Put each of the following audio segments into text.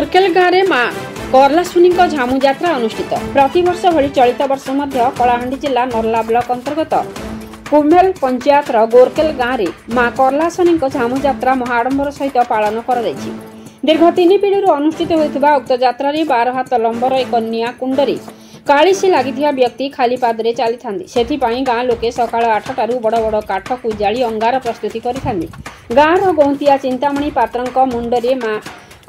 गोरकेल गाँव में माँ करलासुनी झामु यात्रा अनुष्ठित प्रतिवर्ष भली चलित वर्ष मध्य कलाहांडी जिला नर्ला ब्लॉक अंतर्गत कुम्भेल पंचायत गोरकेल गाँव में माँ करलासुनी झामु यात्रा महाआडंबर सहित पालन कर दीर्घ 3 पीढ़ी अनुष्ठित होता उक्त यात्रा 12 हाथ लंबर एक निया कुंडरी कालीसी लगी व्यक्ति खाली पादरे चली था से गाँ लोके सका 8 टारू बड़ बड़ काठ को जाली अंगार प्रस्तुति करि गाँवर गौंतिया चिंतामणि पात्र मुंडरे माँ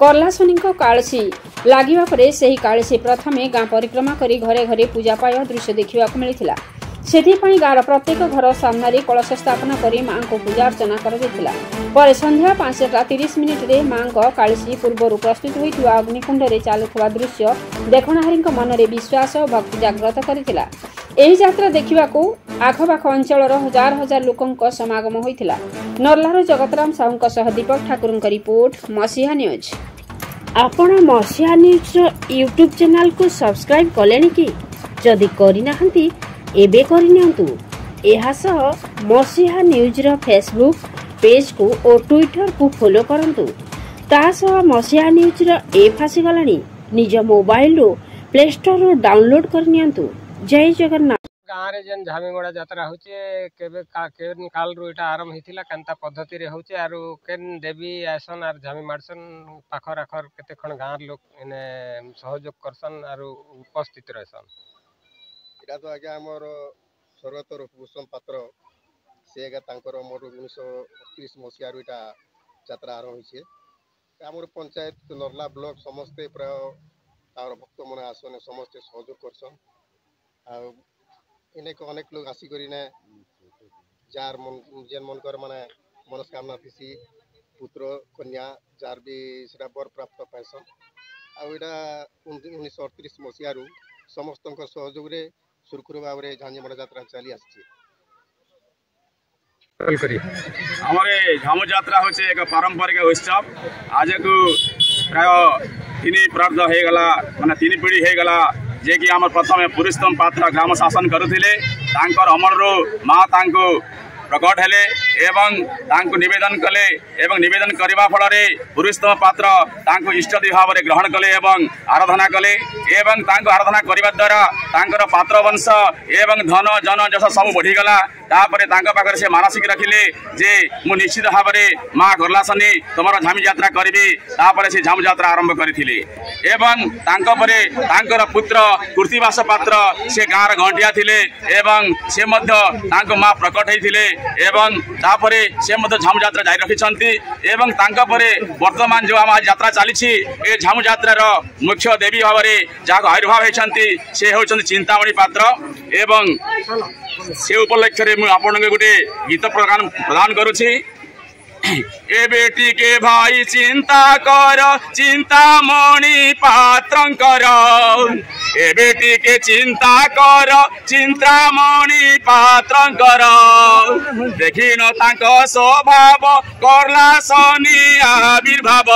करलासुनी कालसी लगिबा परे सेही कालसी प्रथमे गाँ परिक्रमा करी घरे घरे पूजापाय दृश्य देखा मिलता सेथिपाई गाँव प्रत्येक घर सामने कलश स्थापना करी माँ को पूजा अर्चना कर संध्या 5:30 माँ कालसी पूर्व प्रस्तुत होता अग्निकुंड में चलुवा दृश्य देखणाहारी मनरे विश्वास और भक्ति जागृत करथिला। एही यात्रा देखिबाकू आखपाख अंचल हजार हजार लोकों समागम होइथिला। नर्लार जगतराम साहू सह दीपक ठाकुर रिपोर्ट मसीहा न्यूज। आपण मसीहा न्यूज यूट्यूब चैनल को सब्सक्राइब कलेनी कि जदि करिनाहंती एबे करिनियंतु। एहा सह मसीहा न्यूज रो फेसबुक पेज को और ट्विटर को फॉलो करंतु। ता सह मसीहा न्यूज रो ऐप आसी गलानी निज मोबाइल रो प्ले स्टोर रो डाउनलोड करनियंतु। जय जगन्नाथ। गाँव रे जेन झामीगोड़ा यात्रा होचे केबे केन काल रो इटा आरंभ हिथिला कांता पद्धति रे होचे आरो केन देवी आसन आर झामी माडसन पाखर आखर केते खण गाँव लोक इने सहयोग करसन आरो उपस्थित रहसन। इटा तो आगे हमर स्वर्गत भूषण पात्र से आगे तांकर मोर 1938 मसीहा रो इटा यात्रा आरंभ होइछे। हमर पंचायत नर्ला ब्लॉक समस्त प्राय तार भक्त मन आसन समस्त सहयोग करसन। आ इनेक अनेक लोग आसी करिने जार मन जेन मन कर माने मनस्कामना थिसी पुत्र कन्या जार भी सेटा बर प्राप्त पाइसन। आ इटा 1938 मसीहा रु समस्त सहयोग रे सुरखुर भाव रे झांझीमड़ा यात्रा चली आछि। हमारे झामु यात्रा होचे एक पारंपरिक उत्सव। आज को प्राय 3 प्रार्थ हो गला माने 3 पीढ़ी हो गला जे कि आम प्रथम पुरुषोत्तम पात्र ग्राम शासन करुले अमर माँ प्रकट हेले एवं तांको निवेदन कले एवं निवेदन करने फल पुरुषोत्तम पात्र तांको इष्टदेव भाव में ग्रहण कले एवं आराधना कले एवं तांको आराधना करने द्वारा तांकर पात्र वंश एवं धन जन जस सब बढ़ीगला। तापर तांको पाखरे से मानसिक रखिले जे मु निश्चित भाव में माँ करलासुनी तुम झामी यात्रा करी तापर से झामु यात्रा आरंभ करथिले एवं तांको परे तांकर पुत्र कृतिवास पात्र से गाँव घंटिया थिले एवं से मध्य तांको माँ प्रकट होइथिले एवं तापरे से मध्य झामु यात्रा जारी रखिछंती एवं तांका परे वर्तमान जो आम यात्रा चली ए झामु यात्रार मुख्य देवी भाव में जहाँ आविर्भाव होती से होती चिंतामणि पात्र एवं से उपलक्ष्य रे मु आपन गोटे गीत प्रदान करुछि। ए बेटी के भाई चिंता कर चिंतामणि पात्रंकर ए बेटी के चिंता कर चिंतामणि पात्रंकर देखिन तांको स्वभाव करलासुनी आविर्भाव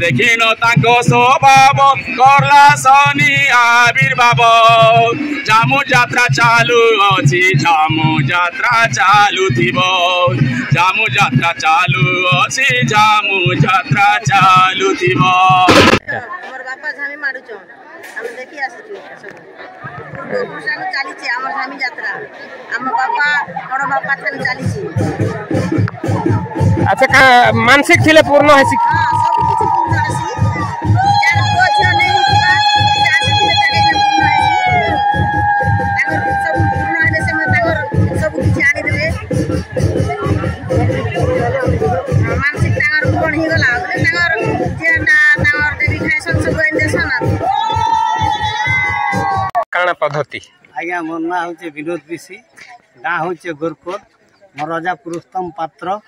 देखिन तांको स्वभाव करलासुनी आविर्भाव झामु यात्रा चालू अछि झामु यात्रा चालू थिबो झामु यात्रा चालू अछि झामु यात्रा चालू थिबो। हमर बापा झामी माडुचो हम देखि आसी सब सानु चाली छी हमर झामी यात्रा हम बापा बड़ बापा थान चाली छी। अच्छा का मानसिक थिले पूर्ण हेसी हां सब किछ पूर्ण हेसी जान को छ नै हिबा जान थिले ताके पूर्ण हेसी तागर सब पूर्ण हेले से तागर सब किछ आनी देबे मानसिक तागर कोन ही गला बोले तागर जेना तागर देवी फैशन सब इंजेक्शन काना पद्धति आज्ञा मोर ना होचे विनोद विशी गाँ होचे गोरकोट मोर राजा पुरुषोत्तम पात्र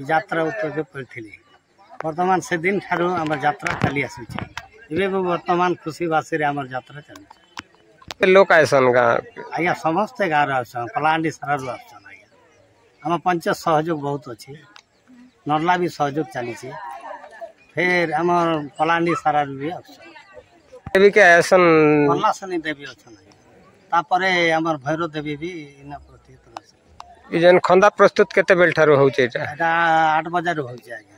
यात्रा उपयोग करथिले। वर्तमान से दिन ठारो हमर यात्रा चली आसुचे एबे वर्तमान खुशी बासी रे हमर यात्रा चली लोक आइसन गाँ आज्ञा समस्त गाँव आसन कलाहांडी सारा आसन आज्ञा हम पंचायत सहयोग बहुत अच्छे नर्ला भी सहयोग चली फिर हमर कलाहांडी सारा भी देवी के आसन करलासुनी देवी अच्छा तापरे हमर भैरव देवी भी इना प्रति इजन खंदा प्रस्तुत केते बेल ठारो होचे एटा 8 बजे रो होचे आज्ञा।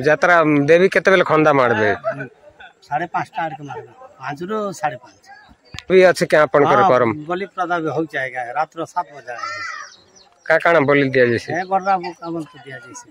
যাত্রা দেবী কেতবেলে খন্দা মারবে 5:30 आड़ के मारबे 5 ରୁ 5:30 भी अच्छे क्या अपन करे करम बलि प्रदा भी हो जाएगा रात 7 बजे का काना बोली दिया जैसे है गररा बुक हमन को दिया जैसे